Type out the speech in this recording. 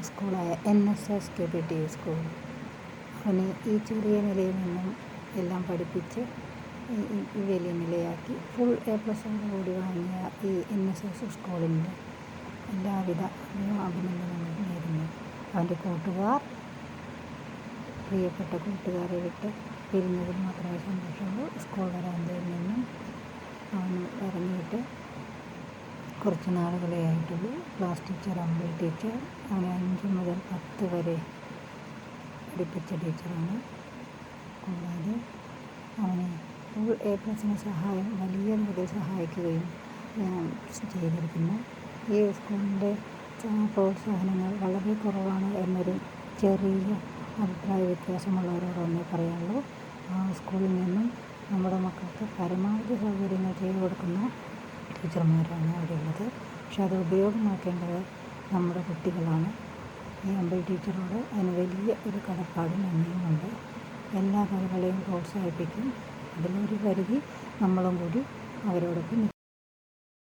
സ്കൂളായ NSSKPT school. അവനെ ഈ ചെറിയ നിലയിൽ നിന്നും എല്ലാം പഠിപ്പിച്ച് ഈ വലിയ നിലയാക്കി ഫുൾ A+ കൂടി വാങ്ങിയ ഈ NSS സ്കൂളിൻ്റെ എല്ലാവിധ അഭിനന്ദനങ്ങളും നേരുന്നു. അവൻ്റെ പ്രിയപ്പെട്ട കൂട്ടുകാരെ വിട്ട് പിരിഞ്ഞതിൽ മാത്രമേ സന്തോഷമുള്ളൂ. സ്കൂൾ വരാന്തയിൽ നിന്നും അവൻ ഇറങ്ങിയിട്ട് കുറച്ച് നാളുകളേ ആയിട്ടുള്ളൂ. ക്ലാസ് ടീച്ചർ അമ്പിൾ ടീച്ചർ അവനെ 5 മുതൽ 10 വരെ പഠിപ്പിച്ച ടീച്ചറാണ്. കൂടാതെ അവനെ ഫുൾ A+ന് വലിയ തോതിൽ സഹായിക്കുകയും ചെയ്തിരിക്കുന്നു. ഈ സ്കൂളിൻ്റെ പ്രോത്സാഹനങ്ങൾ വളരെ കുറവാണ് എന്നൊരു ചെറിയ അഭിപ്രായ വ്യത്യാസമുള്ളവരോടൊന്നേ പറയാനുള്ളൂ. ആ സ്കൂളിൽ നിന്നും നമ്മുടെ മക്കൾക്ക് പരമാവധി സൗകര്യങ്ങൾ ചെയ്തു കൊടുക്കുന്ന ടീച്ചർമാരാണ് അവിടെ ഉള്ളത്. പക്ഷെ അത് ഉപയോഗമാക്കേണ്ടത് നമ്മുടെ കുട്ടികളാണ്. ഈ അമ്പിൾ ടീച്ചറോട് അതിന് വലിയ ഒരു കടപ്പാടും നന്ദിയുമുണ്ട്. എല്ലാ കലകളെയും പ്രോത്സാഹിപ്പിക്കും. അതിലൊരു പരിധി നമ്മളും കൂടി അവരോടൊപ്പം